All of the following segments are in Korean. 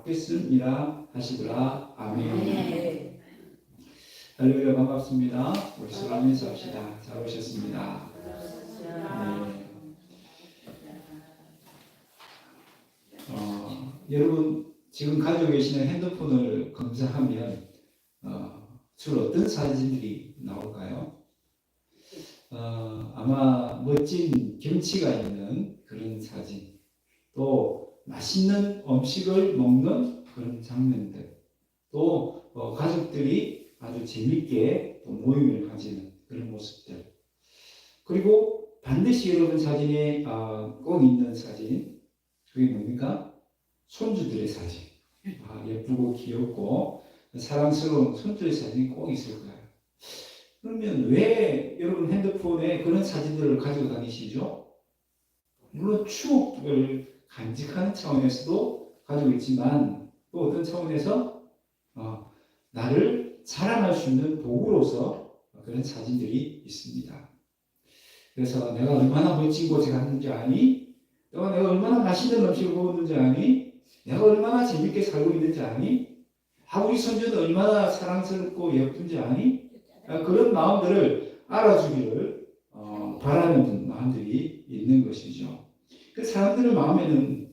받겠음이라 하시더라. 아멘. 할렐루야, 반갑습니다. 우리 수고하면서 합시다. 잘 오셨습니다. 네. 여러분 지금 가지고 계시는 핸드폰을 검색하면 주로 어떤 사진들이 나올까요? 아마 멋진 경치가 있는 그런 사진, 또 맛있는 음식을 먹는 그런 장면들, 또 가족들이 아주 재밌게 또 모임을 가지는 그런 모습들, 그리고 반드시 여러분 사진에 꼭 있는 사진, 그게 뭡니까? 손주들의 사진. 예쁘고 귀엽고 사랑스러운 손주의 사진이 꼭 있을 거예요. 그러면 왜 여러분 핸드폰에 그런 사진들을 가지고 다니시죠? 물론 추억을 간직하는 차원에서도 가지고 있지만, 또 어떤 차원에서 나를 자랑할 수 있는 도구로서 그런 사진들이 있습니다. 그래서 내가 얼마나 멋진 곳에 갔는지 아니? 내가 얼마나 맛있는 음식을 먹었는지 아니? 내가 얼마나 재밌게 살고 있는지 아니? 우리 손주는 얼마나 사랑스럽고 예쁜지 아니? 그런 마음들을 알아주기를 바라는 마음들이 있는 것이죠. 그 사람들의 마음에는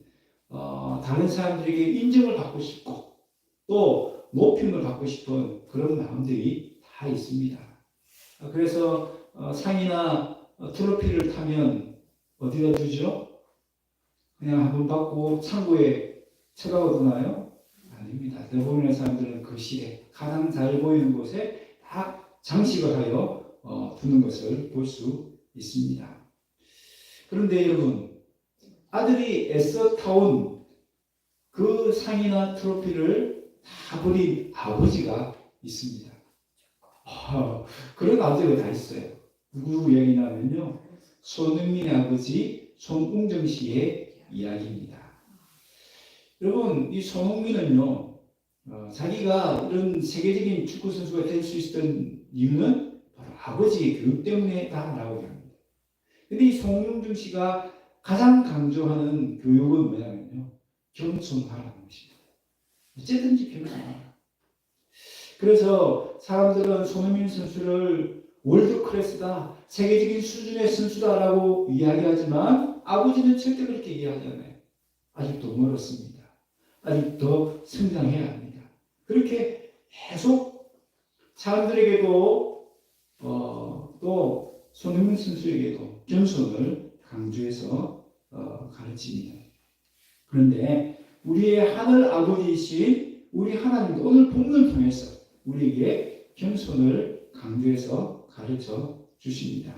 다른 사람들에게 인정을 받고 싶고 또 높임을 받고 싶은 그런 마음들이 다 있습니다. 그래서 상이나 트로피를 타면 어디다 두죠? 그냥 한번 받고 창고에 처박아 두나요? 아닙니다. 대부분의 사람들은 거실에 가장 잘 보이는 곳에 다 장식을 하여 두는 것을 볼 수 있습니다. 그런데 여러분, 아들이 애써 타온 그 상이나 트로피를 다 버린 아버지가 있습니다. 그런 아버지가 다 있어요. 누구 이야기냐면요, 손흥민의 아버지 손웅정 씨의 이야기입니다. 여러분, 이 손흥민은요, 자기가 이런 세계적인 축구 선수가 될 수 있었던 이유는 바로 아버지의 교육 때문에다라고 합니다. 근데 이 손흥정 씨가 가장 강조하는 교육은 뭐냐면요, 겸손하라는 것입니다. 어쨌든지 겸손하라. 그래서 사람들은 손흥민 선수를 월드 클래스다, 세계적인 수준의 선수다라고 이야기하지만 아버지는 절대 그렇게 이야기하지 않아요. 아직도 멀었습니다. 아직 더 성장해야 합니다. 그렇게 계속 사람들에게도 또 손흥민 선수에게도 겸손을 강조해서 가르칩니다. 그런데 우리의 하늘 아버지이신 우리 하나님도 오늘 본문을 통해서 우리에게 겸손을 강조해서 가르쳐 주십니다.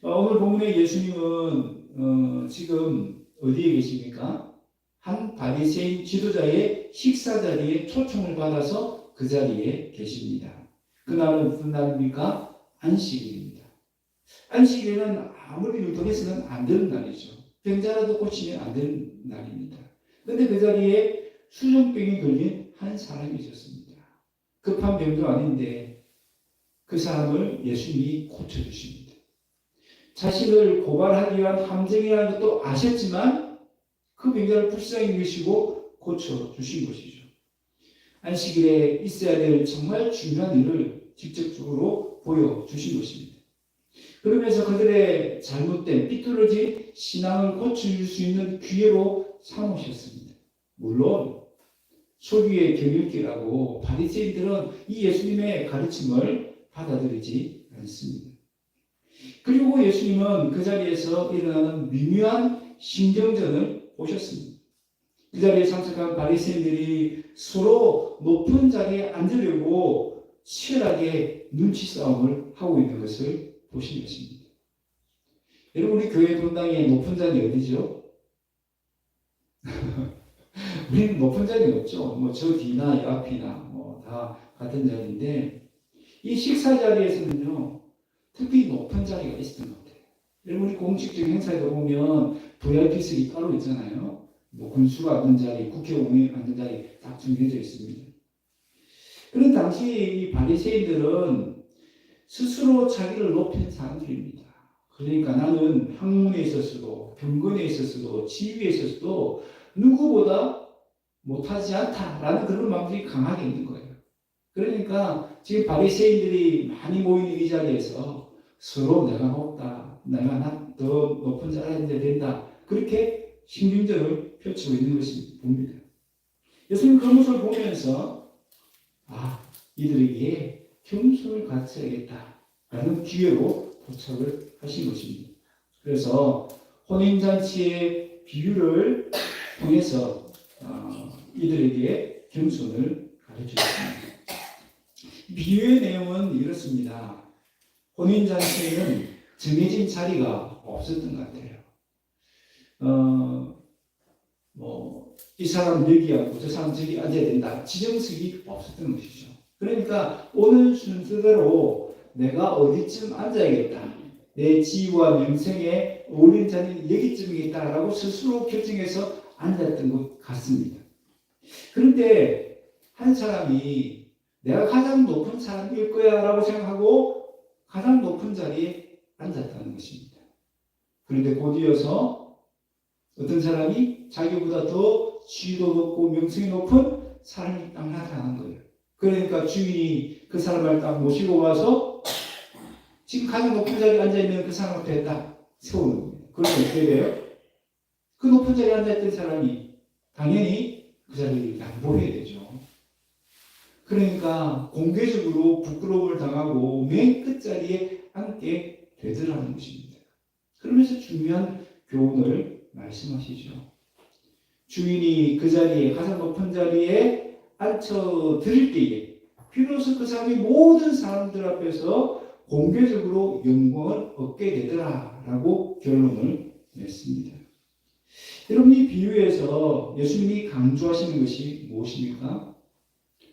오늘 본문의 예수님은 지금 어디에 계십니까? 한 바리새인 지도자의 식사 자리에 초청을 받아서 그 자리에 계십니다. 그날은 무슨 날입니까? 안식일입니다. 안식일은 아무리 유독해서는 안 되는 날이죠. 병자라도 고치면 안 되는 날입니다. 그런데 그 자리에 수종병이 걸린 한 사람이 있었습니다. 급한 병도 아닌데 그 사람을 예수님이 고쳐주십니다. 자신을 고발하기 위한 함정이라는 것도 아셨지만 그 병자를 불쌍히 여기시고 고쳐주신 것이죠. 안식일에 있어야 될 정말 중요한 일을 직접적으로 보여주신 것입니다. 그러면서 그들의 잘못된 삐뚤어진 신앙을 고쳐줄 수 있는 기회로 삼으셨습니다. 물론 소유의 경영기라고 바리새인들은 이 예수님의 가르침을 받아들이지 않습니다. 그리고 예수님은 그 자리에서 일어나는 미묘한 신경전을 보셨습니다. 그 자리에 참석한 바리새인들이 서로 높은 자리에 앉으려고 치열하게 눈치 싸움을 하고 있는 것을 보신 것입니다. 여러분, 우리 교회 본당의 높은 자리 어디죠? 우리는 높은 자리 없죠. 저 뒤나 옆이나 다 같은 자리인데, 이 식사 자리에서는요, 특히 높은 자리가 있었던 것 같아요. 여러분, 우리 공식적인 행사에 보면 VIP석이 따로 있잖아요. 군수가 앉는 자리, 국회의원이 앉는 자리 딱 정해져 있습니다. 그런 당시 이 바리새인들은 스스로 자기를 높인 사람들입니다. 그러니까 나는 학문에 있어서도, 병건에 있어서도, 지위에 있어서도 누구보다 못하지 않다라는 그런 마음들이 강하게 있는 거예요. 그러니까 지금 바리새인들이 많이 모이는 이 자리에서 서로 내가 높다, 내가 더 높은 자리에 된다, 그렇게 신빙적을 펼치고 있는 것이 봅니다. 예수님 그 모습을 보면서 이들에게 겸손을 갖춰야겠다라는 기회로 도착을 하신 것입니다. 그래서 혼인잔치의 비유를 통해서 이들에게 겸손을 가르쳐줬습니다. 비유의 내용은 이렇습니다. 혼인잔치에는 정해진 자리가 없었던 것 같아요. 이 사람 여기 앉고 저 사람 저기 앉아야 된다. 지정석이 없었던 것이죠. 그러니까 오는 순서대로 내가 어디쯤 앉아야겠다. 내 지위와 명성에 어울리는 자리는 여기쯤이겠다라고 스스로 결정해서 앉았던 것 같습니다. 그런데 한 사람이 내가 가장 높은 사람일 거야 라고 생각하고 가장 높은 자리에 앉았다는 것입니다. 그런데 곧이어서 어떤 사람이 자기보다 더 지위도 높고 명성이 높은 사람이 딱 나타나는 거예요. 그러니까 주인이 그 사람을 딱 모시고 와서 지금 가장 높은 자리에 앉아있는 그 사람 앞에 딱 세우는 거예요. 그러면 어떻게 돼요? 그 높은 자리에 앉아있던 사람이 당연히 그 자리를 양보해야 되죠. 그러니까 공개적으로 부끄러움을 당하고 맨 끝자리에 앉게 되더라는 것입니다. 그러면서 중요한 교훈을 말씀하시죠. 주인이 그 자리에, 가장 높은 자리에 앉혀드릴 때에 비로소 그 사람이 모든 사람들 앞에서 공개적으로 영광을 얻게 되더라라고 결론을 냈습니다. 여러분, 이 비유에서 예수님이 강조하시는 것이 무엇입니까?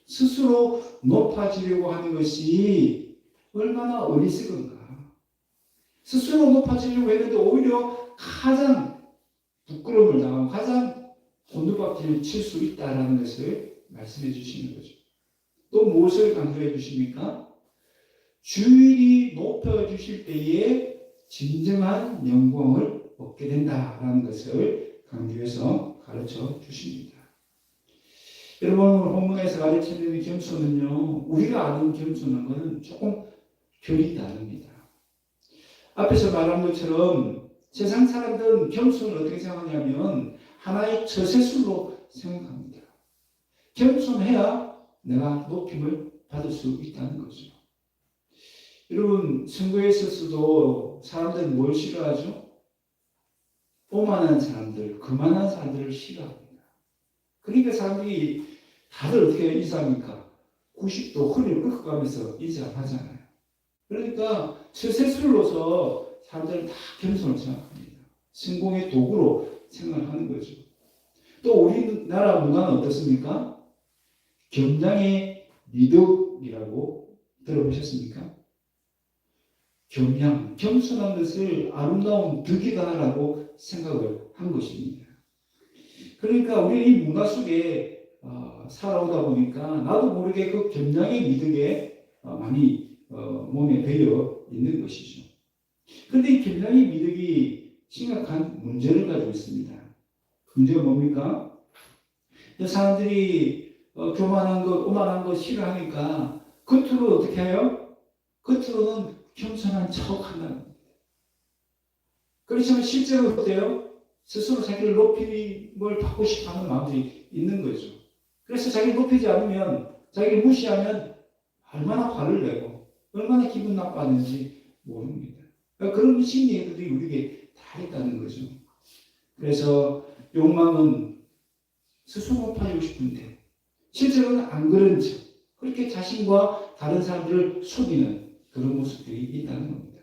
스스로 높아지려고 하는 것이 얼마나 어리석은가. 스스로 높아지려고 했는데 오히려 가장 부끄러움을 당하고 가장 곤두박질을 칠 수 있다는 것을 말씀해 주시는 거죠. 또 무엇을 강조해 주십니까? 주인이 높여주실 때에 진정한 영광을 얻게 된다라는 것을 강조해서 가르쳐 주십니다. 여러분, 오늘 본문에서 가르치는 겸손은요, 우리가 아는 겸손한 것은 조금 결이 다릅니다. 앞에서 말한 것처럼 세상 사람들은 겸손을 어떻게 생각하냐면 하나의 처세술로 생각합니다. 겸손해야 내가 높임을 받을 수 있다는 거죠. 여러분, 선거에 있어서도 사람들은 뭘 싫어하죠? 오만한 사람들, 거만한 사람들을 싫어합니다. 그러니까 사람들이 다들 어떻게 인사합니까? 90도 허리를 꺾어가면서 인사를 하잖아요. 그러니까 처세술로서 사람들은 다 겸손을 생각합니다. 성공의 도구로 생각하는 거죠. 또 우리나라 문화는 어떻습니까? 겸양의 미덕이라고 들어보셨습니까? 겸양, 겸손한 것을 아름다운 덕이다라고 생각을 한 것입니다. 그러니까 우리 이 문화 속에 살아오다 보니까 나도 모르게 그 겸양의 미덕에 많이 몸에 배어 있는 것이죠. 그런데 이 겸양의 미덕이 심각한 문제를 가지고 있습니다. 문제가 뭡니까? 사람들이 교만한 것, 오만한 것 싫어하니까 겉으로 어떻게 해요? 겉으로는 겸손한 척한다는 겁니다. 그렇지만 실제로 어때요? 스스로 자기를 높임을 받고 싶어하는 마음들이 있는 거죠. 그래서 자기를 높이지 않으면, 자기를 무시하면 얼마나 화를 내고 얼마나 기분 나빠하는지 모릅니다. 그러니까 그런 심리들이 우리에게 다 있다는 거죠. 그래서 욕망은 스스로 높아지고 싶은데 실제로는 안 그런 척, 그렇게 자신과 다른 사람들을 속이는 그런 모습들이 있다는 겁니다.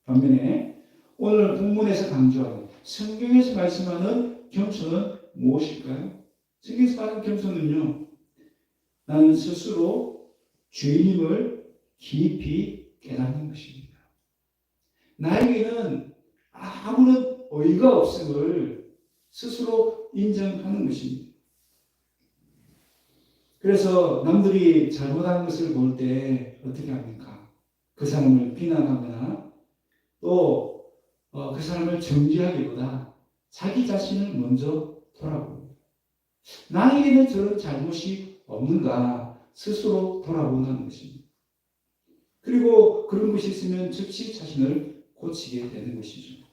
반면에 오늘 본문에서 강조하는 성경에서 말씀하는 겸손은 무엇일까요? 성경에서 말하는 겸손은요, 나는 스스로 죄인임을 깊이 깨닫는 것입니다. 나에게는 아무런 어이가 없음을 스스로 인정하는 것입니다. 그래서 남들이 잘못한 것을 볼 때 어떻게 합니까? 그 사람을 비난하거나 또 그 사람을 정죄하기보다 자기 자신을 먼저 돌아봅니다. 나에게는 저런 잘못이 없는가 스스로 돌아본다는 것입니다. 그리고 그런 것이 있으면 즉시 자신을 고치게 되는 것이죠.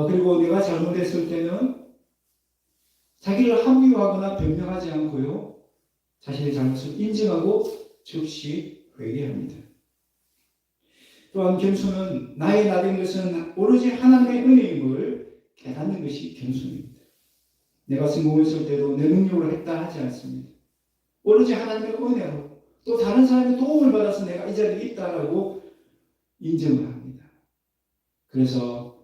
그리고 내가 잘못했을 때는 자기를 합리화하거나 변명하지 않고요. 자신의 잘못을 인정하고 즉시 회개합니다. 또한 겸손은 나의 나된 것은 오로지 하나님의 은혜임을 깨닫는 것이 겸손입니다. 내가 성공했을 때도 내 능력으로 했다 하지 않습니다. 오로지 하나님의 은혜로 또 다른 사람의 도움을 받아서 내가 이 자리에 있다라고 인정을 합니다. 그래서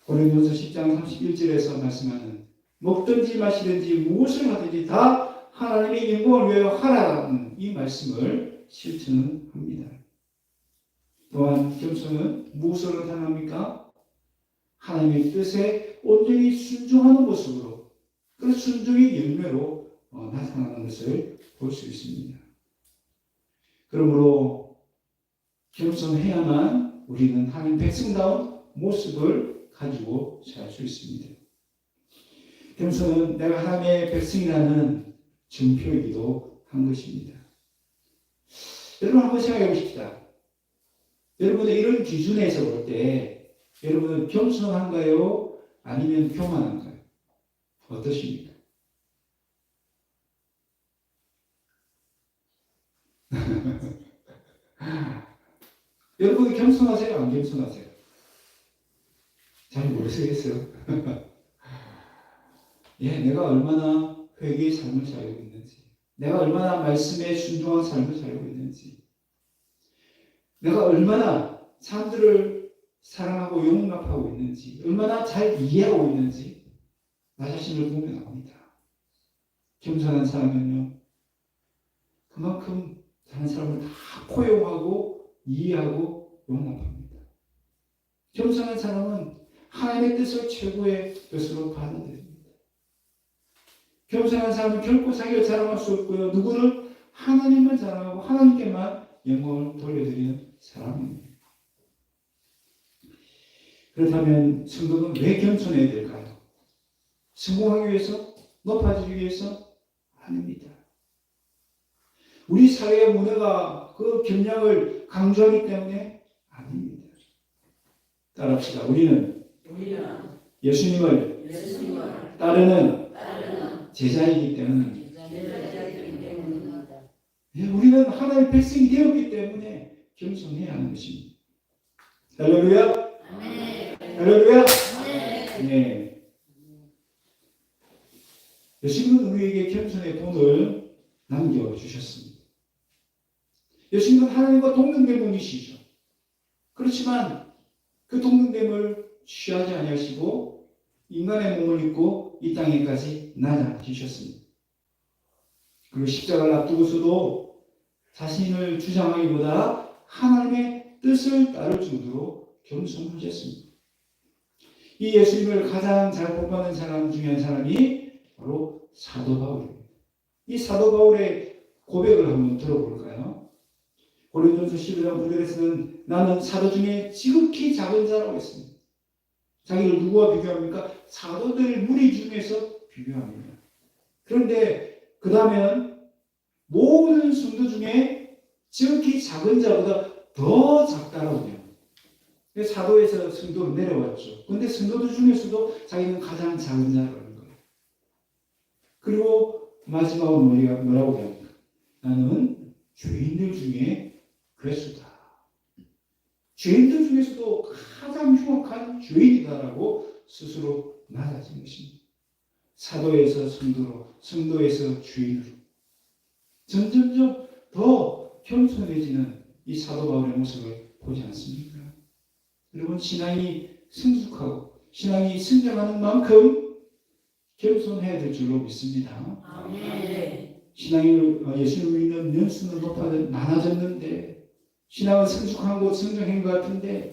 고린도서 10장 31절에서 말씀하는 먹든지 마시든지 무엇을 하든지 다 하나님의 영광을 위하여 하라는 이 말씀을 실천합니다. 또한 겸손은 무엇으로 나타납니까? 하나님의 뜻에 온전히 순종하는 모습으로 그 순종의 열매로 나타나는 것을 볼 수 있습니다. 그러므로 겸손해야만 우리는 하나님 백성다운 모습을 가지고 살 수 있습니다. 겸손은 내가 하나님의 백성이라는 증표이기도 한 것입니다. 여러분 한번 생각해 보십시다. 여러분의 이런 기준에서 볼 때 여러분은 겸손한가요? 아니면 교만한가요? 어떠십니까? 여러분 겸손하세요? 안 겸손하세요? 잘 모르시겠어요? 예, 내가 얼마나 회개의 삶을 살고 있는지, 내가 얼마나 말씀에 순종한 삶을 살고 있는지, 내가 얼마나 사람들을 사랑하고 용납하고 있는지, 얼마나 잘 이해하고 있는지 나 자신을 보면 압니다. 겸손한 사람은요, 그만큼 다른 사람을 다 포용하고 이해하고 용납합니다. 겸손한 사람은 하나님의 뜻을 최고의 뜻으로 받아들입니다. 겸손한 사람은 결코 자기를 자랑할 수 없고요. 누구를 하나님만 자랑하고 하나님께만 영광을 돌려드리는 사람입니다. 그렇다면 성도는 왜 겸손해야 될까요? 성공하기 위해서? 높아지기 위해서? 아닙니다. 우리 사회의 문화가 그 겸양을 강조하기 때문에 아닙니다. 따라합시다. 우리는 예수님을 따르는 제자이기 때문입니다. 우리는 하나님의 백성이 되었기 때문에 겸손해야 하는 것입니다. 할렐루야. 할렐루야. 네. 예수님은 우리에게 겸손의 본을 남겨주셨습니다. 예수님은 하나님과 동등된 분이시죠. 그렇지만 그 동등됨을 취하지 아니하시고 인간의 몸을 입고 이 땅에까지 낮아지셨습니다. 그리고 십자가를 앞두고서도 자신을 주장하기보다 하나님의 뜻을 따를 정도로 겸손하셨습니다. 이 예수님을 가장 잘 본받는 사람 중에 한 사람이 바로 사도 바울입니다. 이 사도 바울의 고백을 한번 들어볼까요? 고린도서 11장 9절에서는 나는 사도 중에 지극히 작은 자라고 했습니다. 자기를 누구와 비교합니까? 사도들 무리 중에서 비교합니다. 그런데 그 다음에는 모든 성도 중에 지극히 작은 자보다 더 작다라고 해요. 사도에서 성도로 내려왔죠. 그런데 성도들 중에서도 자기는 가장 작은 자라는 거예요. 그리고 마지막으로 뭐라고 합니까? 나는 죄인들 중에 괴수다. 죄인들 중에서도 가장 흉악한 죄인이다라고 스스로 낮아진 것입니다. 사도에서 성도로, 성도에서 죄인으로 점점점 더 겸손해지는 이 사도 바울의 모습을 보지 않습니까? 여러분, 신앙이 성숙하고 신앙이 성장하는 만큼 겸손해야 될 줄로 믿습니다. 아멘. 신앙이 예수님을 믿는 년수는 많아졌는데 신앙은 성숙한 것, 성장한 것 같은데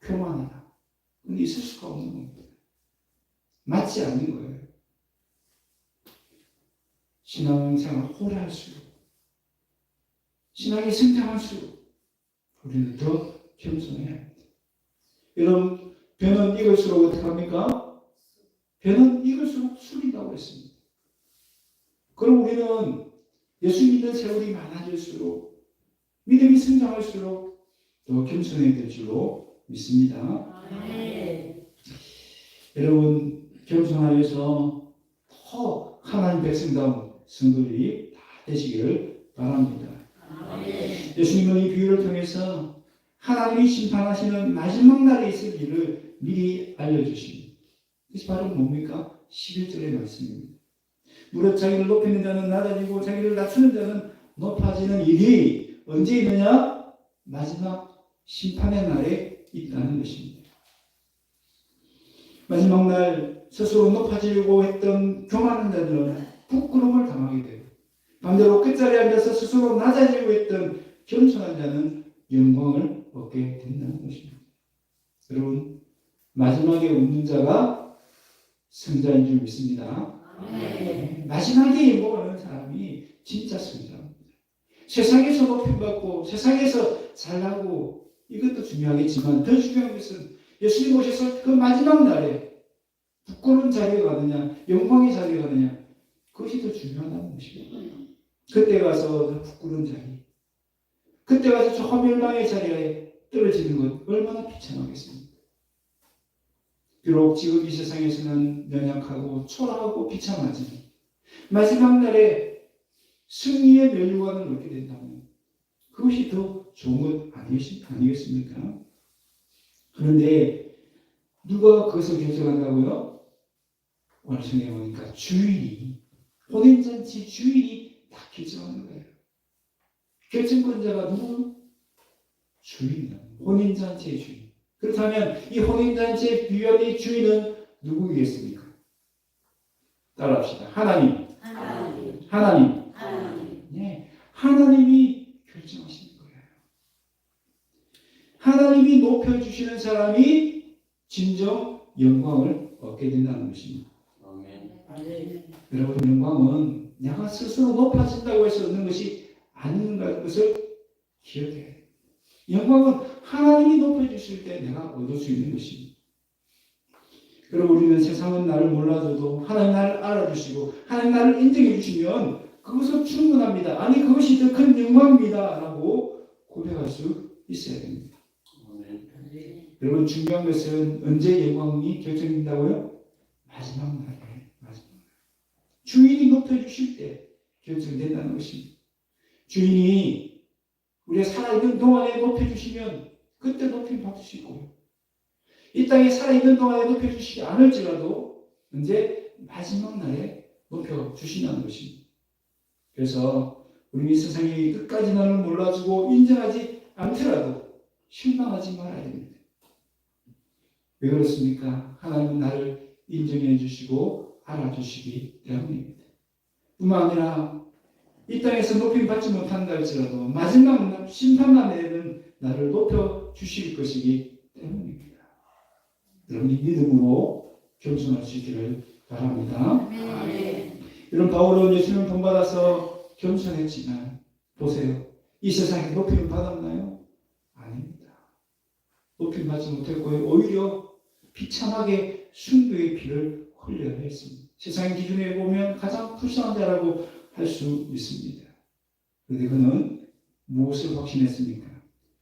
교만하다. 그건 있을 수가 없는 겁니다. 맞지 않는 거예요. 신앙생활 오래 할수록 신앙이 성장할수록 우리는 더 겸손해야 합니다. 여러분, 배는 익을수록 어떻게 합니까? 배는 익을수록 술이라고 했습니다. 그럼 우리는 예수 믿는 세월이 많아질수록 믿음이 성장할수록 더 겸손해질 줄로 믿습니다. 여러분 겸손하여서 더 하나님 백성다운 성도들이 다 되시기를 바랍니다. 예수님은 이 비유를 통해서 하나님이 심판하시는 마지막 날에 있을 일을 미리 알려주십니다. 그것이 바로 뭡니까? 11절의 말씀입니다. 무릇 자기를 높이는 자는 낮아지고 자기를 낮추는 자는 높아지는 일이 언제 있느냐? 마지막 심판의 날에 있다는 것입니다. 마지막 날 스스로 높아지려고 했던 교만한 자들은 부끄러움을 당하게 되고, 반대로 끝자리에 앉아서 스스로 낮아지려고 했던 겸손한 자는 영광을 얻게 된다는 것입니다. 여러분, 마지막에 웃는 자가 승자인 줄 믿습니다. 마지막에 영광을 얻는 사람이 진짜 승자입니다. 세상에서 높임받고 세상에서 잘나고 이것도 중요하겠지만 더 중요한 것은 예수님 오셔서 그 마지막 날에 부끄러운 자리가 가느냐 영광의 자리가 가느냐, 그것이 더 중요하다는 것입니다. 그때 가서 부끄러운 자리, 그때 가서 저 멸망의 자리에 떨어지는 것 얼마나 비참하겠습니까? 비록 지금 이 세상에서는 연약하고 초라하고 비참하지만 마지막 날에 승리의 면류관을 얻게 된다면 그것이 더 좋은 것 아니겠습니까? 그런데 누가 그것을 결정한다고요? 오늘 성경에 보니까 주인이, 혼인잔치 주인이 다 결정하는 거예요. 결정권자가 누구? 주인이다. 혼인잔치의 주인. 그렇다면 이 혼인잔치의 비유의 주인은 누구겠습니까? 따라합시다. 하나님. 네, 하나님이 결정하시는 거예요. 하나님이 높여주시는 사람이 진정 영광을 얻게 된다는 것입니다. 여러분, 영광은 내가 스스로 높아진다고 해서 얻는 것이 아닌 것을 기억해야 해요. 영광은 하나님이 높여주실 때 내가 얻을 수 있는 것입니다. 그리고 우리는 세상은 나를 몰라줘도 하나님 나를 알아주시고 하나님 나를 인정해 주시면 그것은 충분합니다. 아니, 그것이 더 큰 영광입니다 라고 고백할 수 있어야 됩니다. 여러분, 중요한 것은 언제 영광이 결정된다고요? 마지막 날에. 주인이 높여주실 때 결정된다는 것입니다. 주인이 우리가 살아있는 동안에 높여주시면 그때 높임 받으시고, 이 땅에 살아있는 동안에 높여주시지 않을지라도 언제 마지막 날에 높여주신다는 것입니다. 그래서 우리 이 세상이 끝까지 나를 몰라주고 인정하지 않더라도 실망하지 말아야 됩니다. 왜 그렇습니까? 하나님은 나를 인정해 주시고 알아주시기 때문입니다. 뿐만 아니라 이 땅에서 높임 받지 못한다 할지라도 마지막 심판날에는 나를 높여주실 것이기 때문입니다. 여러분이 믿음으로 겸손할 수 있기를 바랍니다. 이런 바울은 예수님을 본받아서 겸손했지만 보세요. 이 세상에 높임을 받았나요? 아닙니다. 높임 받지 못했고요. 오히려 비참하게 순교의 피를 흘려야 했습니다. 세상 기준에 보면 가장 불쌍한 자라고 할 수 있습니다. 그런데 그는 무엇을 확신했습니까?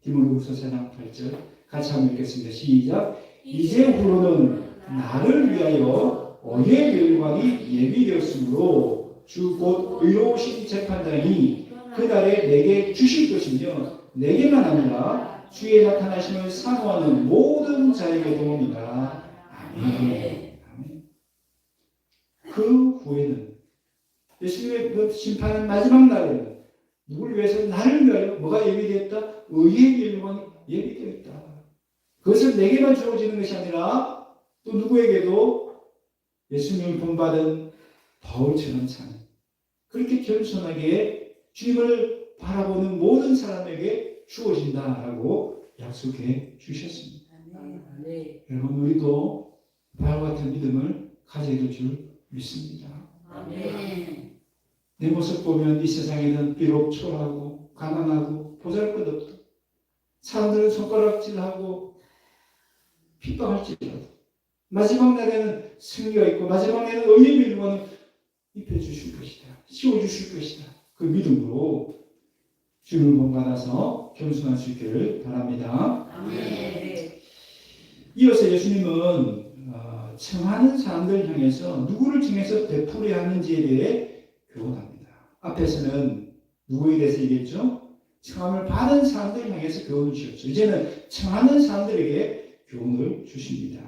디모데후서 4장 8절 같이 한번 읽겠습니다. 시작. 이제 후로는 나를 위하여 어의 멸관이 예비되었으므로 주 곧 의로우신 재판장이 그 달에 내게 주실 것이며 내게만 아니라 주의 나타나심을 사모하는 모든 자에게 도움이다. 아멘. 그 후에는 예수님의 그 심판은 마지막 날에는 누구를 위해서? 나를 위하여 뭐가 예비되었다? 의의 멸관이 예비되었다. 그것은 내게만 주어지는 것이 아니라 또 누구에게도 예수님을 본받은 바울처럼 사는, 그렇게 겸손하게 주님을 바라보는 모든 사람에게 주어진다라고 약속해 주셨습니다. 여러분, 우리도 바울과 같은 믿음을 가져야 될 줄 믿습니다. 내 모습 보면 이 세상에는 비록 초라하고 가난하고 보잘것없고 사람들은 손가락질하고 핍박할지라도 마지막 날에는 승리가 있고 마지막 날에는 의의 밀고는 입혀주실 것이다. 씌워주실 것이다. 그 믿음으로 주님을 본받아서 겸손할 수 있기를 바랍니다. 아멘. 이어서 예수님은 청하는 사람들 향해서 누구를 통해서 베풀어야 하는지에 대해 교훈합니다. 앞에서는 누구에 대해서 얘기했죠? 청함을 받은 사람들 향해서 교훈을 주셨죠. 이제는 청하는 사람들에게 교훈을 주십니다.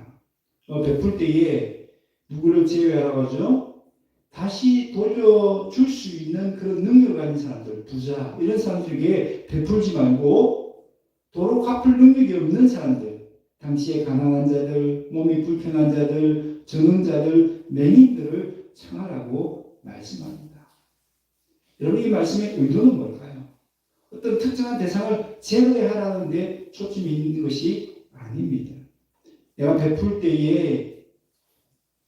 베풀 때에 누구를 제외하라고 하죠? 다시 돌려줄 수 있는 그런 능력을 가진 사람들, 부자 이런 사람들에게 베풀지 말고 도로 갚을 능력이 없는 사람들, 당시에 가난한 자들, 몸이 불편한 자들, 전능자들, 맹인들을 청하라고 말씀합니다. 여러분 이 말씀의 의도는 뭘까요? 어떤 특정한 대상을 제외하라는 데 초점이 있는 것이 아닙니다. 내가 베풀 때에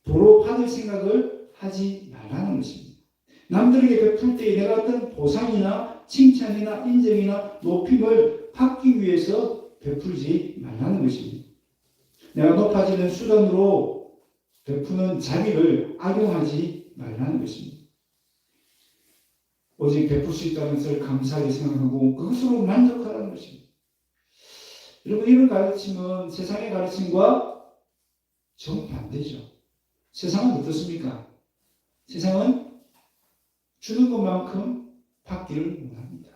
도로 받을 생각을 하지 말라는 것입니다. 남들에게 베풀 때에 내가 어떤 보상이나 칭찬이나 인정이나 높임을 받기 위해서 베풀지 말라는 것입니다. 내가 높아지는 수단으로 베푸는 자비를 악용하지 말라는 것입니다. 오직 베풀 수 있다는 것을 감사하게 생각하고 그것으로 만족하라는 것입니다. 여러분 이런 가르침은 세상의 가르침과 정반대죠. 세상은 어떻습니까? 세상은 주는 것만큼 받기를 원합니다.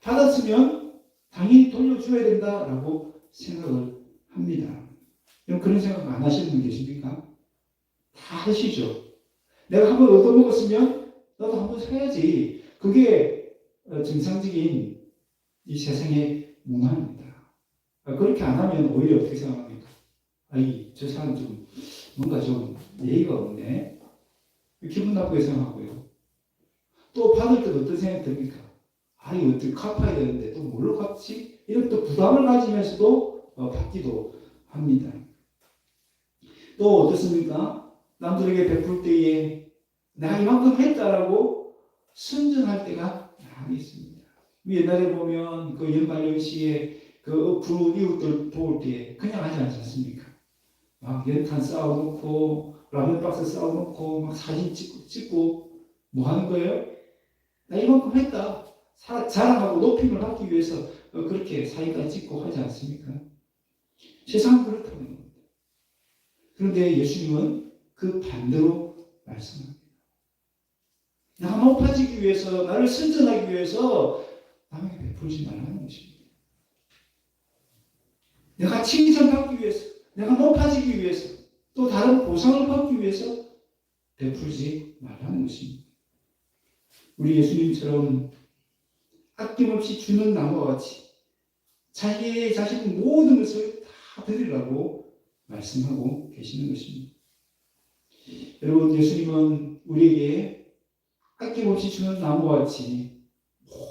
받았으면 당연히 돌려줘야 된다라고 생각을 합니다. 여러분 그런 생각 안 하시는 분 계십니까? 다 하시죠. 내가 한번 얻어먹었으면 나도 한번 사야지. 그게 정상적인 이 세상의 문화입니다. 그렇게 안 하면 오히려 어떻게 생각합니까? 아이, 저 사람 좀 뭔가 좀 예의가 없네. 기분 나쁘게 생각하고요. 또 받을 때도 어떤 생각이 듭니까? 아이, 어떻게 갚아야 되는데 또 뭘로 갚지? 이런 또 부담을 가지면서도 받기도 합니다. 또 어떻습니까? 남들에게 베풀 때에 내가 이만큼 했다라고 선전할 때가 많이 있습니다. 옛날에 보면 그 연말연시에 그 부르 이웃들 도울 때 그냥 하지 않습니까? 막 연탄 쌓아놓고 라면 박스 쌓아놓고 막 사진 찍고 뭐 하는 거예요? 나 이만큼 했다. 자랑하고 높임을 받기 위해서 그렇게 사진까지 찍고 하지 않습니까? 세상은 그렇다는 겁니다. 그런데 예수님은 그 반대로 말씀합니다. 나가 높아지기 위해서, 나를 선전하기 위해서 남에게 베풀지 말라는 것입니다. 내가 칭찬받기 위해서, 내가 높아지기 위해서, 또 다른 보상을 받기 위해서 베풀지 말라는 것입니다. 우리 예수님처럼 아낌없이 주는 나무와 같이 자기의 자신 모든 것을 다 드리라고 말씀하고 계시는 것입니다. 여러분, 예수님은 우리에게 아낌없이 주는 나무와 같이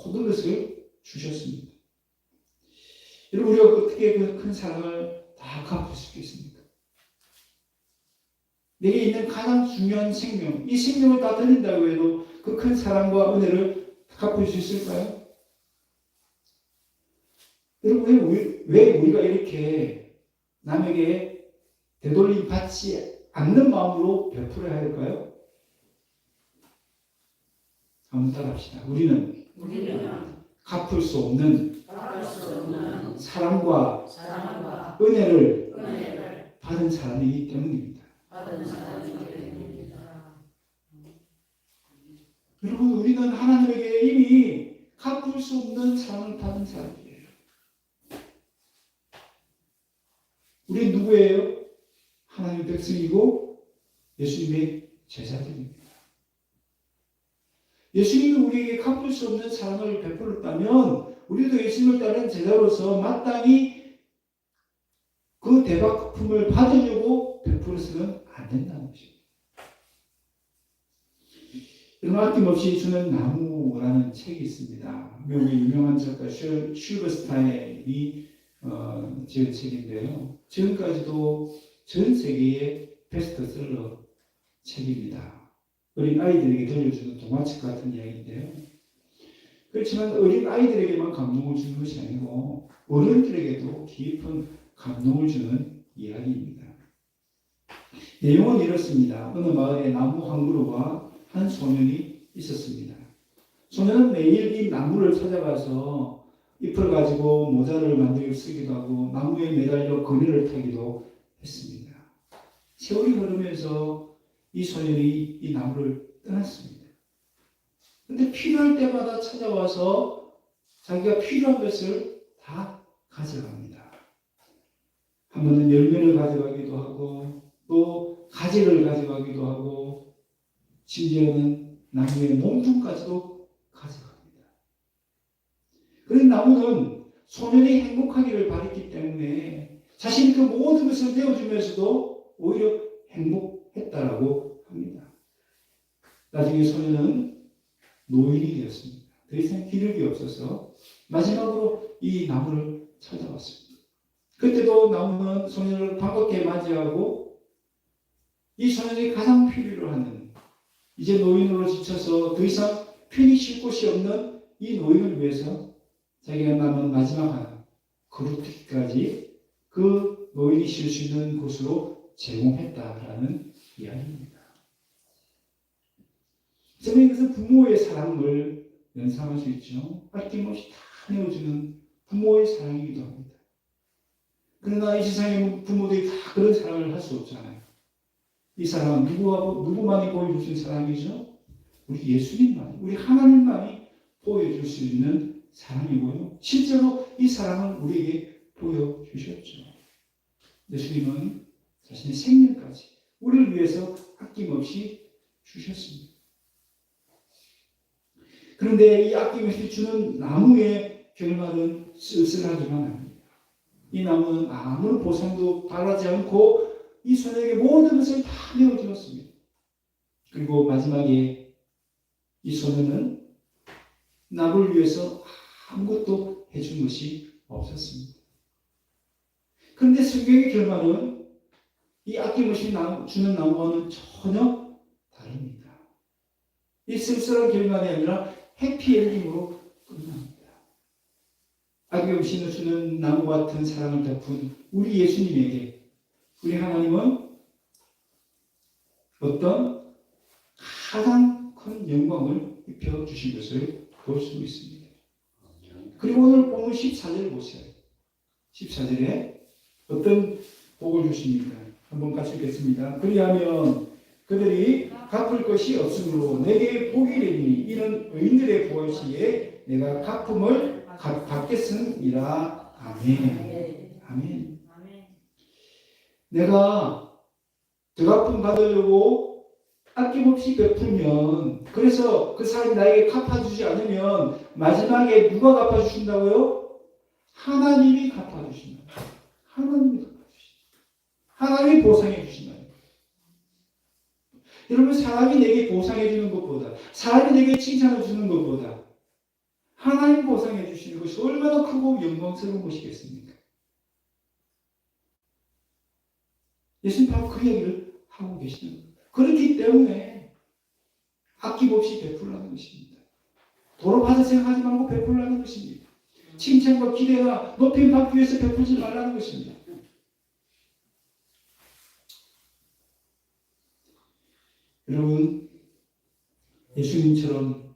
모든 것을 주셨습니다. 여러분, 우리가 어떻게 그 큰 사랑을 다 갚을 수 있겠습니까? 내게 있는 가장 중요한 생명, 이 생명을 다 드린다고 해도 그 큰 사랑과 은혜를 갚을 수 있을까요? 여러분, 왜 우리가 이렇게 남에게 되돌림 받지 않는 마음으로 베풀어야 할까요? 한번 따라합시다. 우리는 갚을 수 없는 사랑과 은혜를 받은 사람이기 때문입니다. 여러분, 우리는 하나님에게 이미 갚을 수 없는 사랑을 받은 사람이에요. 우리 누구예요? 하나님의 백성이고 예수님의 제자들입니다. 예수님이 우리에게 갚을 수 없는 사랑을 베풀었다면 우리도 예수님을 따르는 제자로서 마땅히 그 대박품을 받으려고 베풀어서는 안 된다는 것입니다. 여러분, 아낌없이 주는 나무라는 책이 있습니다. 미국의 유명한 작가 슐버스타인이 지은 책인데요. 지금까지도 전 세계의 베스트셀러 책입니다. 어린 아이들에게 들려주는 동화책 같은 이야기인데요. 그렇지만 어린 아이들에게만 감동을 주는 것이 아니고 어른들에게도 깊은 감동을 주는 이야기입니다. 내용은 이렇습니다. 어느 마을에 나무 한 그루와 한 소년이 있었습니다. 소년은 매일 이 나무를 찾아가서 잎을 가지고 모자를 만들어 쓰기도 하고 나무에 매달려 그네를 타기도 했습니다. 세월이 흐르면서 이 소년이 이 나무를 떠났습니다. 그런데 필요할 때마다 찾아와서 자기가 필요한 것을 다 가져갑니다. 한 번은 열매를 가져가기도 하고 또 가지를 가져가기도 하고 심지어는 나무의 몸통까지도 가져갑니다. 그런 나무는 소년이 행복하기를 바랬기 때문에 자신이 그 모든 것을 내어주면서도 오히려 행복했다라고 합니다. 나중에 소년은 노인이 되었습니다. 더 이상 기력이 없어서 마지막으로 이 나무를 찾아왔습니다. 그때도 나무는 소년을 반갑게 맞이하고 이 소년이 가장 필요로 하는 이제 노인으로 지쳐서 더 이상 편히 쉴 곳이 없는 이 노인을 위해서 자기가 남은 마지막 하나 그루트기까지 그 노인이 쉴 수 있는 곳으로 제공했다라는 이야기입니다. 저는 이것은 부모의 사랑을 연상할 수 있죠. 아낌없이 다 내어주는 부모의 사랑이기도 합니다. 그러나 이 세상에 부모들이 다 그런 사랑을 할 수 없잖아요. 이 사랑은 누구만이 보여줄 수 있는 사랑이죠? 우리 예수님만이, 우리 하나님만이 보여줄 수 있는 사랑이고요. 실제로 이 사랑을 우리에게 보여주셨죠. 예수님은 자신의 생명까지 우리를 위해서 아낌없이 주셨습니다. 그런데 이 아낌없이 주는 나무의 결말은 쓸쓸하기만 합니다. 이 나무는 아무런 보상도 바라지 않고 이 소년에게 모든 것을 다 내어주었습니다. 그리고 마지막에 이 소년은 나무를 위해서 아무것도 해준 것이 없었습니다. 그런데 성경의 결말은 이 아낌없이 주는 나무와는 전혀 다릅니다. 이 쓸쓸한 결말이 아니라 해피엔딩으로 끝납니다. 아낌없이 주는 나무 같은 사랑을 베푼 우리 예수님에게 우리 하나님은 어떤 가장 큰 영광을 입혀주신 것을 볼 수 있습니다. 그리고 오늘 본문 14절 보세요. 14절에 어떤 복을 주십니까? 한번 같이 읽겠습니다. 그리하면 그들이 갚을 것이 없으므로 내게 복이 되니 이는 의인들의 보시에 내가 갚음을 받겠습니다. 아멘. 아멘. 내가 되갚음 받으려고 아낌없이 베풀면, 그래서 그 사람이 나에게 갚아주지 않으면 마지막에 누가 갚아주신다고요? 하나님이 갚아주신다. 하나님이 갚아주신다. 하나님이 보상해 주신다. 여러분, 사람이 내게 보상해 주는 것보다, 사람이 내게 칭찬해 주는 것보다 하나님 보상해 주시는 것이 얼마나 크고 영광스러운 것이겠습니까? 예수님 바로 그 얘기를 하고 계시는 겁니다. 그렇기 때문에 아낌없이 베풀라는 것입니다. 도로받을 생각하지 말고 베풀라는 것입니다. 칭찬과 기대가 높임 받기 위해서 베풀지 말라는 것입니다. 여러분, 예수님처럼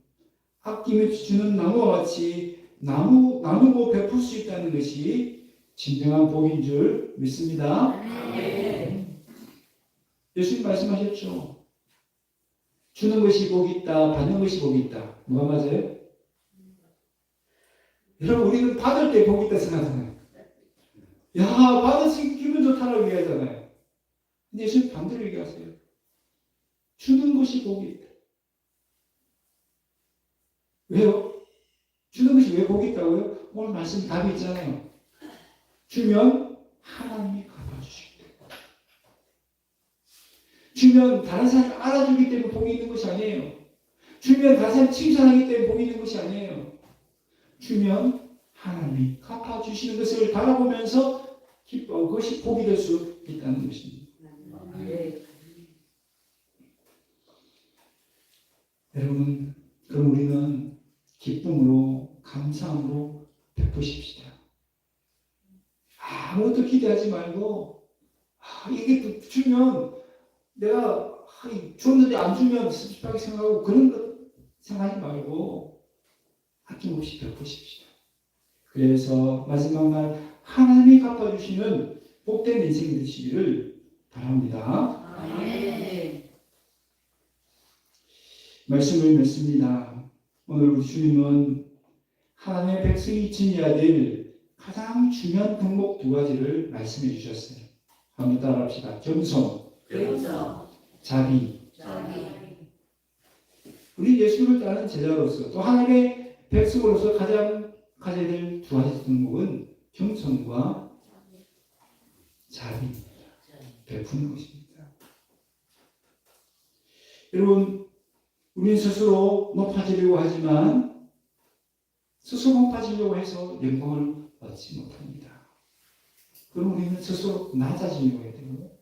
아낌없이 주는 나무와 같이 나누고 베풀 수 있다는 것이 진정한 복인 줄 믿습니다. 예수님 말씀하셨죠. 주는 것이 복이 있다, 받는 것이 복이 있다. 뭐가 맞아요? 여러분, 우리는 받을 때 복이 있다 생각하잖아요. 야, 받았으니 기분 좋다라고 얘기하잖아요. 근데 예수님 반대로 얘기하세요. 주는 것이 복이 있다. 왜요? 주는 것이 왜 복이 있다고요? 오늘 말씀 답이 있잖아요. 주면 하나님이 갚아주시기 때문에. 주면 다른 사람이 알아주기 때문에 복이 있는 것이 아니에요. 주면 다른 사람이 칭찬하기 때문에 복이 있는 것이 아니에요. 주면 하나님이 갚아주시는 것을 바라보면서 기뻐하고 그것이 복이 될 수 있다는 것입니다. 여러분, 그럼 우리는 기쁨으로, 감사함으로 베푸십시다. 아무것도 기대하지 말고 줬는데 안 주면 씁쓸하게 생각하고 그런 것 생각하지 말고 아낌없이 베푸십시오. 그래서 마지막 날 하나님이 갚아주시는 복된 인생이 되시기를 바랍니다. 아멘. 말씀을 맺습니다. 오늘 우리 주님은 하나님의 백성이 지녀야 될 가장 중요한 덕목 두 가지를 말씀해 주셨어요. 한번 따라합시다. 겸손, 겸손, 자비. 자비. 우리 예수를 따르는 제자로서 또 하나님의 백성으로서 가장 가져야 될 두 가지 덕목은 겸손과 자비입니다. 베푸는 것입니다. 여러분, 우리는 스스로 높아지려고 하지만 스스로 높아지려고 해서 영광을 얻지 못합니다. 그럼 우리는 스스로 낮아지려고 해야 되고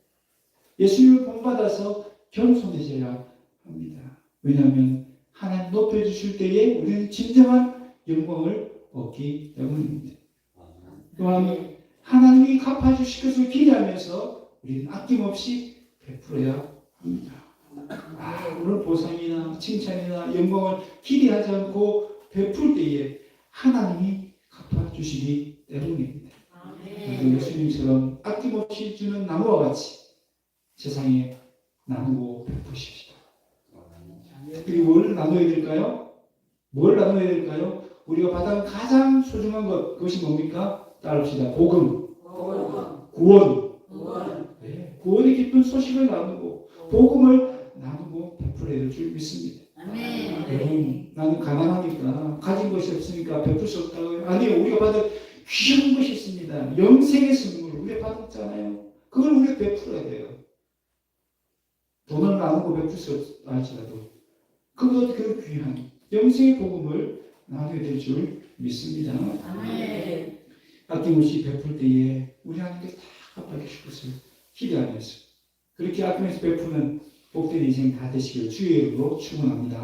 예수님을 본받아서 겸손해져야 합니다. 왜냐하면 하나님 높여주실 때에 우리는 진정한 영광을 얻기 때문입니다. 또한 하나님이 갚아주실 것을 기대하면서 우리는 아낌없이 베풀어야 합니다. 오늘 보상이나 칭찬이나 영광을 기대하지 않고 베풀 때에 하나님이 갚아주시기 때문입니다. 예수님처럼 아낌없이 주는 나무와 같이 세상에 나누고 베푸십시오. 특별히 뭘 나눠야 될까요? 뭘 나눠야 될까요? 우리가 받은 가장 소중한 것, 그것이 뭡니까? 따릅시다. 복음, 구원. 네, 구원의 기쁜 소식을 나누고 복음을 나누고 베풀어야 될 줄 믿습니다. 여러분, 나는 가난하니까 가진 것이 없으니까 베풀 수 없다고요? 아니요, 우리가 받은 귀한 것이 있습니다. 영생의 선물 우리가 받았잖아요. 그걸 우리가 베풀어야 돼요. 돈을 나누고 베풀 수 없다 할지라도 그것 그 귀한 영생의 복음을 나눠야 될 줄 믿습니다. 아낌없이 베풀 때에 우리 하나님께 다 갚아주실 것을 기대하면서 그렇게 아낌없이 베푸는 복된 인생 다 되시길 주의 이름으로 축원합니다.